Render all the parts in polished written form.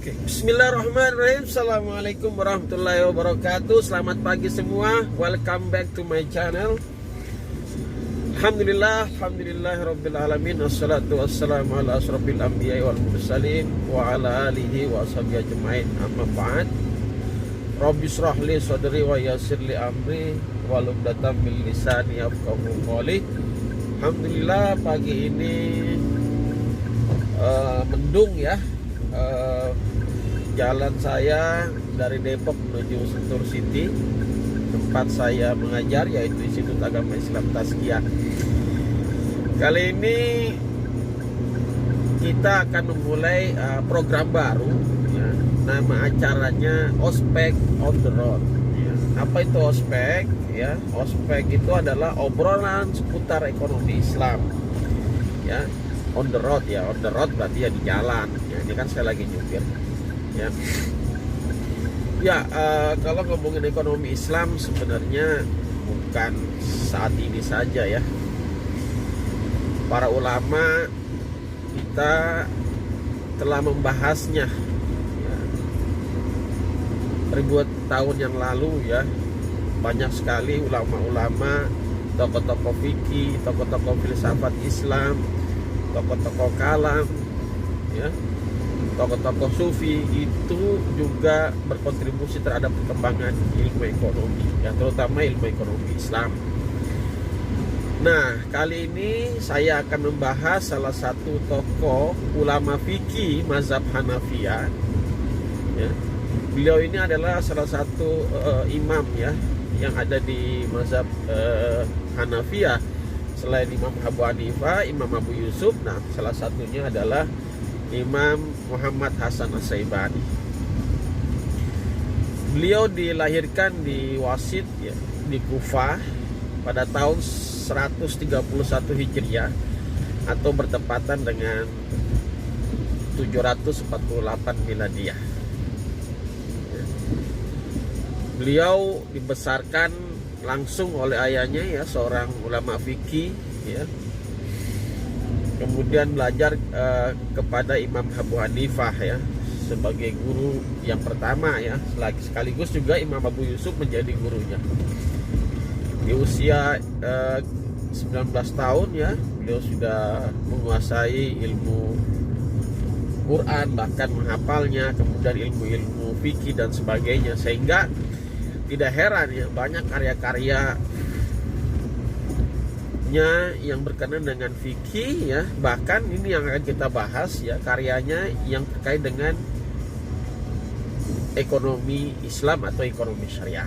Oke, Bismillahirrahmanirrahim. Assalamualaikum warahmatullahi wabarakatuh. Selamat pagi semua. Welcome back to my channel. Alhamdulillah alamin. Wassalatu wassalamu ala asrofil anbiya'i wal mursalin wa ala alihi wa ashabihi ajma'in. Amma ba'd. Rabbi shrah li sadri wa yassir li amri wahlul 'uqdatam min lisani yafqahu qawli. Alhamdulillah pagi ini mendung ya. Jalan saya dari Depok menuju Sentul City, tempat saya mengajar, yaitu Institut Agama Islam Tazkiyah. Kali ini kita akan memulai program baru ya. Nama acaranya Ospek on the Road ya. Apa itu ospek ya? Ospek itu adalah obrolan seputar ekonomi Islam ya. On the road ya, on the road berarti ya di jalan ya. Ini kan saya lagi nyupir ya. Kalau ngomongin ekonomi Islam sebenarnya bukan saat ini saja ya. Para ulama kita telah membahasnya ya, ribuan tahun yang lalu ya. Banyak sekali ulama-ulama, tokoh-tokoh fikih, tokoh-tokoh filsafat Islam, tokoh-tokoh kalam ya, tokoh-tokoh sufi itu juga berkontribusi terhadap perkembangan ilmu ekonomi ya, terutama ilmu ekonomi Islam. Nah, kali ini saya akan membahas salah satu tokoh ulama fikih mazhab Hanafiyah ya. Beliau ini adalah salah satu imam ya yang ada di mazhab Hanafiyah. Selain Imam Abu Hanifah, Imam Abu Yusuf, nah salah satunya adalah Imam Muhammad Hasan As-Syaibani. Beliau dilahirkan di Wasit ya, di Kufah pada tahun 131 Hijriah atau bertepatan dengan 748 Miladiyah. Beliau dibesarkan langsung oleh ayahnya ya, seorang ulama fikih ya. Kemudian belajar kepada Imam Abu Hanifah ya sebagai guru yang pertama ya, sekaligus juga Imam Abu Yusuf menjadi gurunya. Di usia 19 tahun ya, beliau sudah menguasai ilmu Quran, bahkan menghafalnya, kemudian ilmu-ilmu fikih dan sebagainya, sehingga tidak heran ya banyak karya-karyanya yang berkenaan dengan fikih ya. Bahkan ini yang akan kita bahas ya, karyanya yang terkait dengan ekonomi Islam atau ekonomi syariah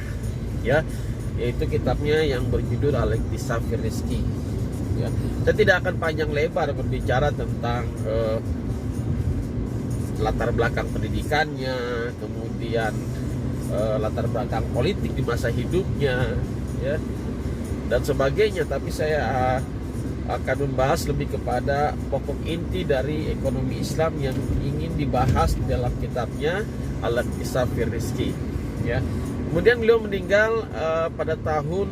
ya, yaitu kitabnya yang berjudul Al-Iqtisad fi Rizqi ya. Saya tidak akan panjang lebar berbicara tentang latar belakang pendidikannya, kemudian latar belakang politik di masa hidupnya ya dan sebagainya, tapi saya akan membahas lebih kepada pokok inti dari ekonomi Islam yang ingin dibahas di dalam kitabnya Al-Iqtisad fi Rizqi ya. Kemudian beliau meninggal pada tahun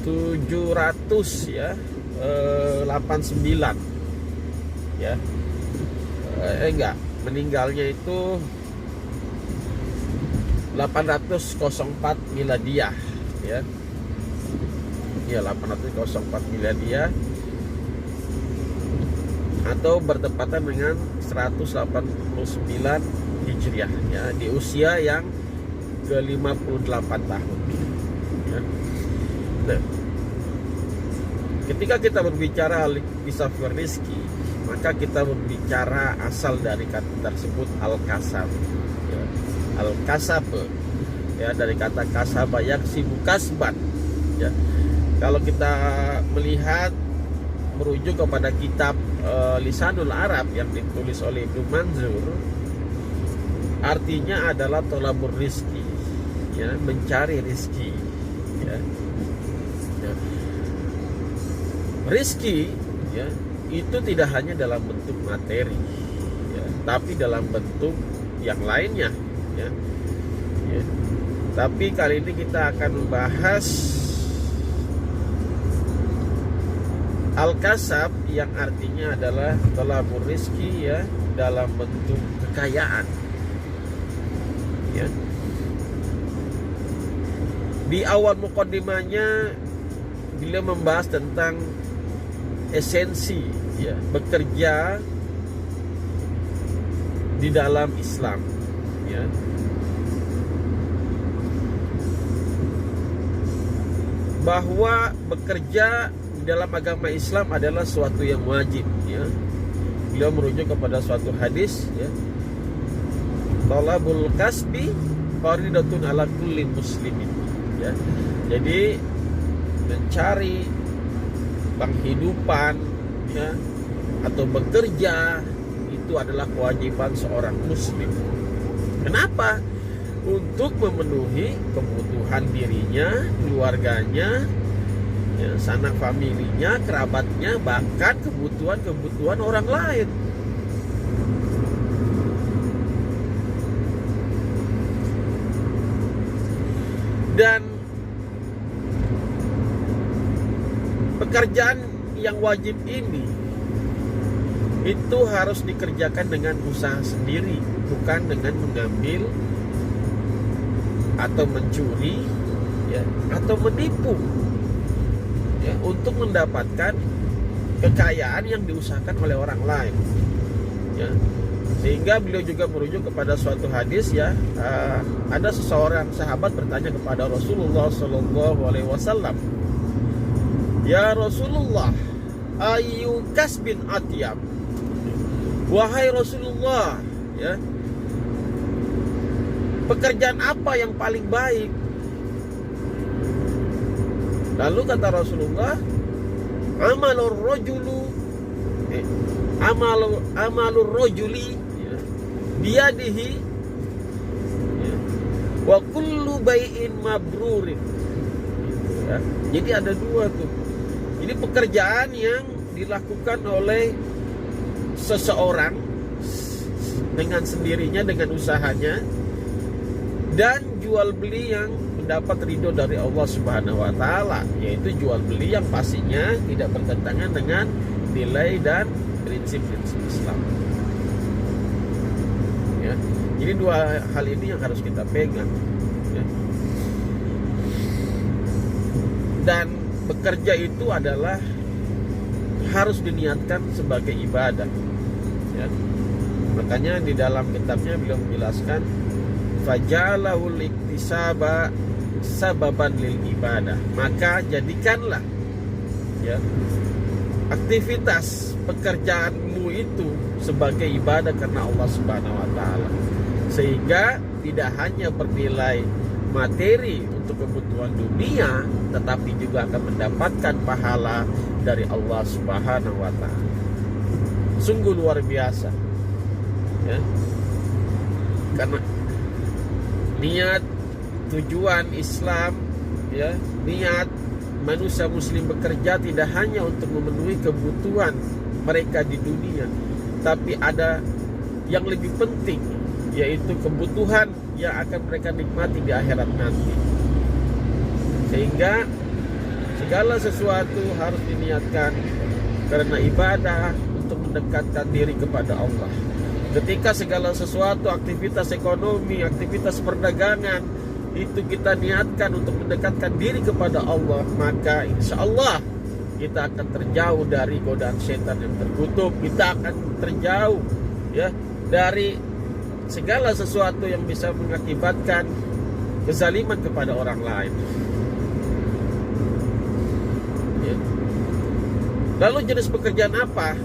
700 ya, 89 ya. Meninggalnya itu 804 Miladiyah ya. Ya, 804 Miladiyah atau bertepatan dengan 189 Hijriah ya, di usia yang ke-58 tahun ya. Nah, ketika kita berbicara Al-Iqtisad fi Rizqi, maka kita berbicara asal dari kata tersebut al-kasab ya. Al-kasab ya, dari kata kasaba yaksibu kasban ya. Kalau kita melihat merujuk kepada kitab Lisanul Arab yang ditulis oleh Ibnu Manzur, artinya adalah tolabur rizki ya, mencari rizki ya. Ya. Rizki ya itu tidak hanya dalam bentuk materi ya, tapi dalam bentuk yang lainnya ya. Ya. Tapi kali ini kita akan membahas Al-kasab yang artinya adalah thalabur rizki, ya, dalam bentuk kekayaan, ya. Di awal muqaddimahnya beliau membahas tentang esensi, ya, bekerja di dalam Islam, ya. Bahwa bekerja di dalam agama Islam adalah suatu yang wajib, ya. Beliau merujuk kepada suatu hadis, ya. Thalabul kasbi faridatun ala kulli muslimin, ya. Jadi mencari penghidupan, ya, atau bekerja itu adalah kewajiban seorang muslim. Kenapa? Untuk memenuhi kebutuhan dirinya, keluarganya, ya, sanak familinya, kerabatnya, bahkan kebutuhan orang lain. Dan pekerjaan yang wajib ini itu harus dikerjakan dengan usaha sendiri, bukan dengan mengambil atau mencuri, ya, atau menipu, ya, untuk mendapatkan kekayaan yang diusahakan oleh orang lain, ya. Sehingga beliau juga merujuk kepada suatu hadis, ya, ada seseorang sahabat bertanya kepada Rasulullah SAW, "Ya Rasulullah, ayu kasbin atyab?" Wahai Rasulullah, ya, pekerjaan apa yang paling baik? Lalu kata Rasulullah, amalur rojuli, ya, biyadihi, ya, wa kullu bai'in mabrurin, ya. Jadi ada dua tuh. Jadi pekerjaan yang dilakukan oleh seseorang dengan sendirinya, dengan usahanya, dan jual beli yang mendapat ridho dari Allah Subhanahu wa taala, yaitu jual beli yang pastinya tidak bertentangan dengan nilai dan prinsip-prinsip Islam, ya. Jadi dua hal ini yang harus kita pegang, ya. Dan bekerja itu adalah harus diniatkan sebagai ibadah, ya. Makanya di dalam kitabnya beliau menjelaskan, fajalahul iktisaba sababan lil ibadah, maka jadikanlah, ya, aktivitas pekerjaanmu itu sebagai ibadah karena Allah Subhanahu wa taala, sehingga tidak hanya bernilai materi untuk kebutuhan dunia, tetapi juga akan mendapatkan pahala dari Allah Subhanahu wa taala. Sungguh luar biasa, ya. Karena niat tujuan Islam, ya, niat manusia muslim bekerja tidak hanya untuk memenuhi kebutuhan mereka di dunia, tapi ada yang lebih penting, yaitu kebutuhan yang akan mereka nikmati di akhirat nanti. Sehingga segala sesuatu harus diniatkan karena ibadah, untuk mendekatkan diri kepada Allah. Ketika segala sesuatu, aktivitas ekonomi, aktivitas perdagangan, itu kita niatkan untuk mendekatkan diri kepada Allah, maka insya Allah kita akan terjauh dari godaan setan yang terkutuk. Kita akan terjauh, ya, dari segala sesuatu yang bisa mengakibatkan kezaliman kepada orang lain, ya. Lalu jenis pekerjaan apa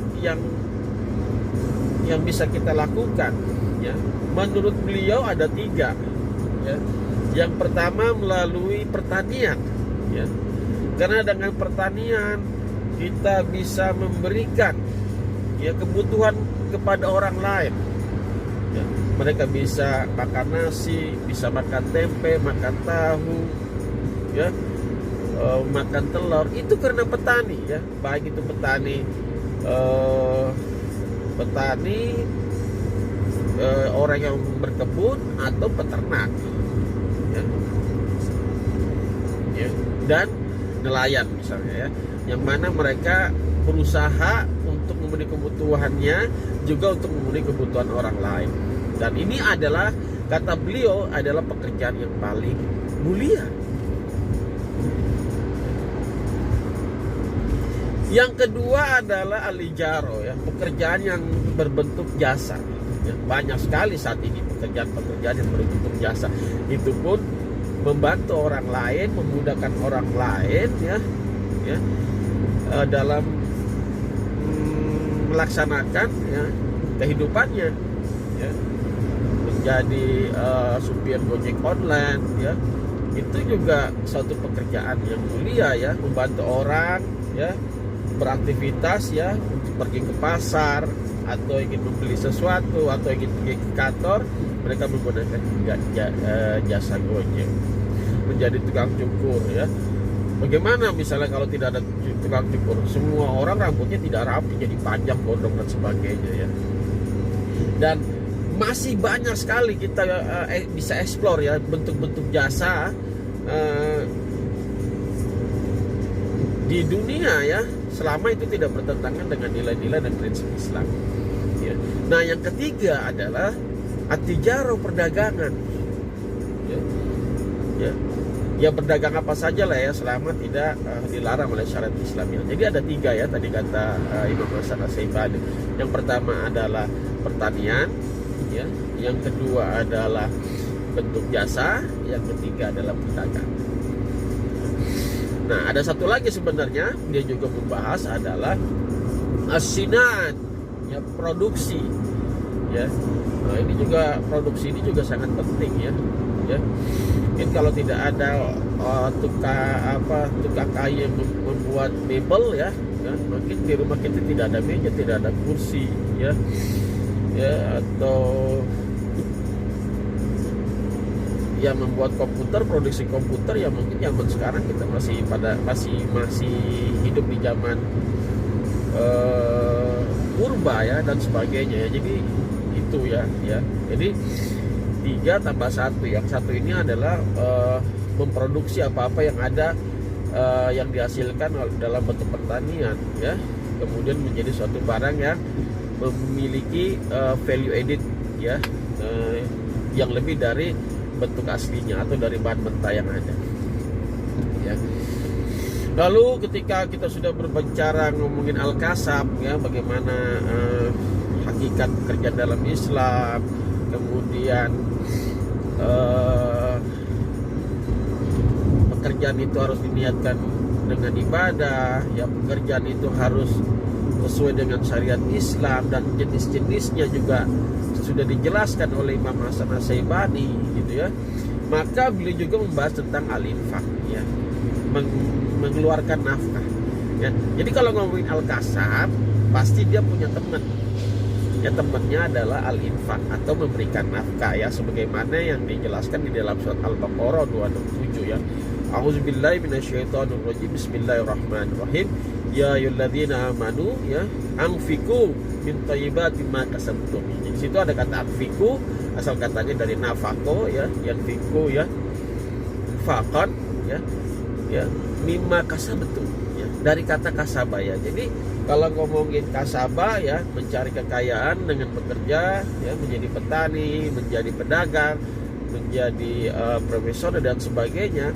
yang bisa kita lakukan, ya? Menurut beliau ada 3, ya. Yang pertama melalui pertanian, ya. Karena dengan pertanian kita bisa memberikan, ya, kebutuhan kepada orang lain, ya. Mereka bisa makan nasi, bisa makan tempe, makan tahu, ya, makan telur. Itu karena petani, ya. Baik itu petani orang yang berkebun atau peternak, ya. Ya. Dan nelayan misalnya, ya, yang mana mereka berusaha untuk memenuhi kebutuhannya, juga untuk memenuhi kebutuhan orang lain. Dan ini adalah, kata beliau, adalah pekerjaan yang paling mulia. Yang kedua adalah al-ijaro, ya, pekerjaan yang berbentuk jasa. Ya, banyak sekali saat ini pekerjaan-pekerjaan yang berbentuk jasa. Itu pun membantu orang lain, memudahkan orang lain, ya, dalam melaksanakan, ya, kehidupannya, ya. Menjadi supir Gojek online, ya, itu juga suatu pekerjaan yang mulia, ya, membantu orang, ya, beraktivitas, ya, untuk pergi ke pasar atau ingin membeli sesuatu atau ingin pergi ke kantor, mereka menggunakan jasa Gojek. Menjadi tukang cukur, ya. Bagaimana misalnya kalau tidak ada tukang cukur? Semua orang rambutnya tidak rapi, jadi panjang, gondrong dan sebagainya, ya. Dan masih banyak sekali kita bisa explore, ya, bentuk-bentuk jasa di dunia, ya, selama itu tidak bertentangan dengan nilai-nilai dan prinsip Islam, ya. Nah, yang ketiga adalah at-tijarah, perdagangan, ya, berdagang apa saja lah, ya, selama tidak dilarang oleh syariat Islam, ya. Jadi ada tiga, ya, tadi kata Imam Hasan Asy-Syaibani. Yang pertama adalah pertanian, ya. Yang kedua adalah bentuk jasa, yang ketiga adalah perdagangan. Nah, ada satu lagi sebenarnya dia juga membahas adalah as-sinat, ya, produksi, ya. Nah, ini juga produksi ini juga sangat penting, ya. Mungkin kalau tidak ada tukang kayu yang membuat mebel, ya, mungkin di rumah kita tidak ada meja, tidak ada kursi, ya, atau yang membuat komputer, produksi komputer, ya, mungkin zaman sekarang kita masih hidup di zaman purba, ya, dan sebagainya, ya. Jadi itu, ya. Jadi 3 tambah 1. Yang satu ini adalah memproduksi apa-apa yang ada, yang dihasilkan dalam bentuk pertanian, ya, kemudian menjadi suatu barang yang memiliki value added, ya, yang lebih dari bentuk aslinya atau dari bahan mentah yang ada, ya. Lalu ketika kita sudah berbicara ngomongin al-kasab, ya, bagaimana hakikat pekerjaan dalam Islam, kemudian pekerjaan itu harus diniatkan dengan ibadah, ya, pekerjaan itu harus sesuai dengan syariat Islam, dan jenis-jenisnya juga sudah dijelaskan oleh Imam Hasan Asy-Syaibani, gitu, ya. Maka beliau juga membahas tentang al-infaq, ya, mengeluarkan nafkah, ya. Jadi kalau ngomongin al-kasab, pasti dia punya teman, ya, temannya adalah al-infaq atau memberikan nafkah, ya, sebagaimana yang dijelaskan di dalam surat Al-Baqarah 267, ya. A'udzubillahi minasyaitonirrajim. Bismillahirrahmanirrahim. Ya ayyuhalladzina amanu, ya, anfiqu min thayyibati ma kasabtum. Di situ ada kata anfiqu, asal katanya dari nafaqo, ya, yanfiqu, ya, faqan, ya, mimma kasabtum, ya, dari kata kasaba, ya. Jadi kalau ngomongin kasaba, ya, mencari kekayaan dengan bekerja, ya, menjadi petani, menjadi pedagang, menjadi profesor dan sebagainya,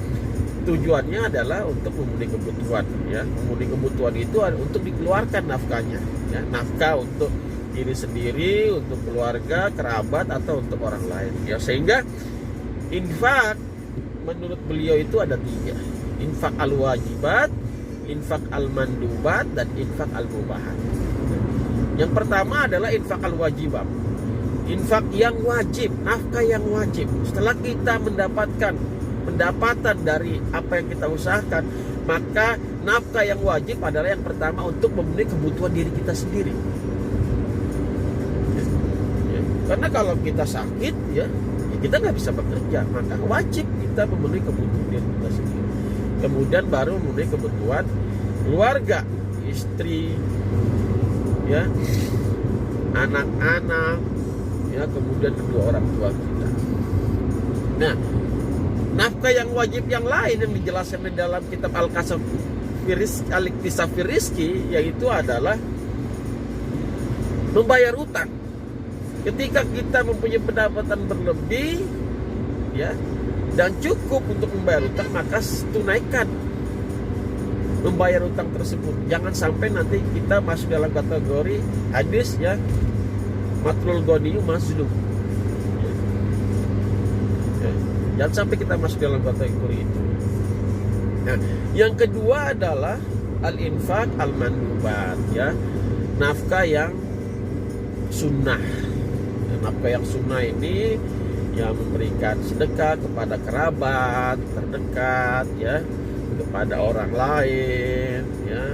tujuannya adalah untuk memenuhi kebutuhan, ya. Memenuhi kebutuhan itu untuk dikeluarkan nafkahnya, ya, nafkah untuk diri sendiri, untuk keluarga, kerabat, atau untuk orang lain, ya. Sehingga infak menurut beliau itu ada 3: infak al-wajibat, infak al-mandubat, dan infak al-mubahat. Yang pertama adalah infak al-wajibat, infak yang wajib, nafkah yang wajib. Setelah kita mendapatkan pendapatan dari apa yang kita usahakan, maka nafkah yang wajib adalah yang pertama untuk memenuhi kebutuhan diri kita sendiri, ya. Karena kalau kita sakit, ya, kita nggak bisa bekerja, maka wajib kita memenuhi kebutuhan diri kita sendiri. Kemudian baru memenuhi kebutuhan keluarga, istri, ya, anak-anak, ya, kemudian kedua orang tua kita. Nah, nafkah yang wajib yang lain yang dijelaskan di dalam kitab Al-Kasab al-iktisab fi rizki, yaitu adalah membayar utang. Ketika kita mempunyai pendapatan berlebih, ya, dan cukup untuk membayar utang, maka tunaikan membayar utang tersebut. Jangan sampai nanti kita masuk dalam kategori hadis, ya, matrul ghaniyu mazlum. Ya, jangan sampai kita masuk dalam kategori itu. Nah, yang kedua adalah al-infaq al-mandubat, ya, nafkah yang sunnah. Nafkah yang sunnah ini yang memberikan sedekah kepada kerabat terdekat, ya, kepada orang lain, ya,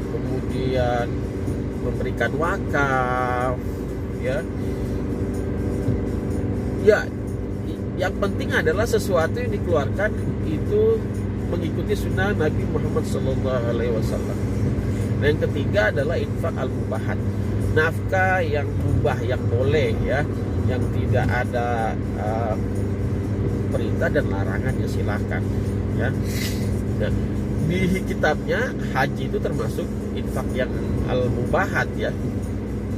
kemudian memberikan wakaf, ya. Ya, yang penting adalah sesuatu yang dikeluarkan itu mengikuti sunnah Nabi Muhammad SAW. Dan yang ketiga adalah infak al-mubahat, nafkah yang mubah, yang boleh, ya, yang tidak ada perintah dan larangan, ya silahkan, ya. Nah, di kitabnya haji itu termasuk infak yang al-mubahat, ya,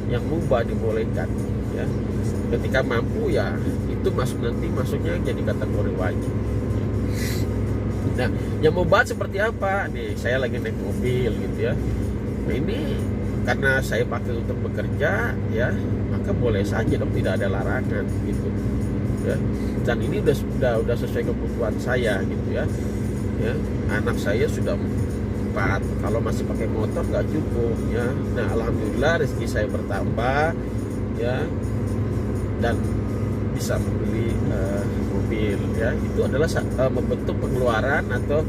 yang mubah, dibolehkan, ya. Ketika mampu, ya, itu masuknya jadi kategori wajib. Nah, yang mubah seperti apa? Nih, saya lagi naik mobil gitu, ya. Nah, ini karena saya pakai untuk bekerja, ya, maka boleh saja dong, tidak ada larangan gitu, ya. Dan ini udah sesuai kebutuhan saya gitu, ya. Ya, anak saya sudah 4, kalau masih pakai motor nggak cukup, ya. Nah, alhamdulillah rezeki saya bertambah, ya, dan bisa membeli mobil, ya. Itu adalah membentuk pengeluaran atau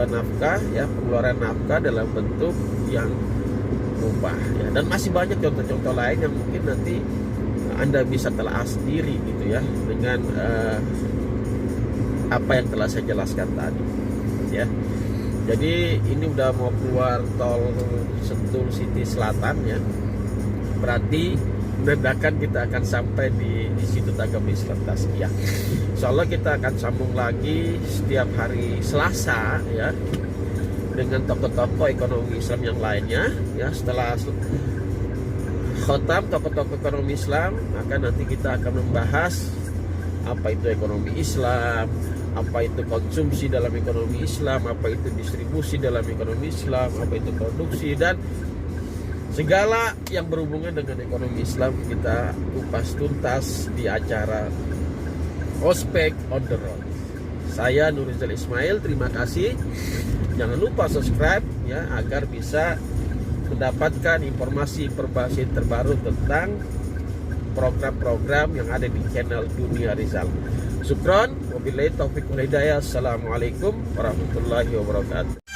nafkah, ya, pengeluaran nafkah dalam bentuk yang mubah, ya. Dan masih banyak contoh-contoh lain yang mungkin nanti Anda bisa telah sendiri gitu, ya, dengan apa yang telah saya jelaskan tadi, ya. Jadi ini udah mau keluar tol Sentul City Selatan, ya. Berarti menandakan kita akan sampai di Institut Agama Islam Tazkiyah. Insyaallah kita akan sambung lagi setiap hari Selasa, ya, dengan tokoh-tokoh ekonomi Islam yang lainnya, ya. Setelah khotam tokoh-tokoh ekonomi Islam, maka nanti kita akan membahas apa itu ekonomi Islam, apa itu konsumsi dalam ekonomi Islam, apa itu distribusi dalam ekonomi Islam, apa itu produksi, dan segala yang berhubungan dengan ekonomi Islam kita kupas tuntas di acara Ospek on the Road. Saya Nur Rizal Ismail, terima kasih. Jangan lupa subscribe, ya, agar bisa mendapatkan informasi terbaru tentang program-program yang ada di channel Dunia Rizal. Syukron, wabillahi taufiq wal hidayah. Assalamualaikum warahmatullahi wabarakatuh.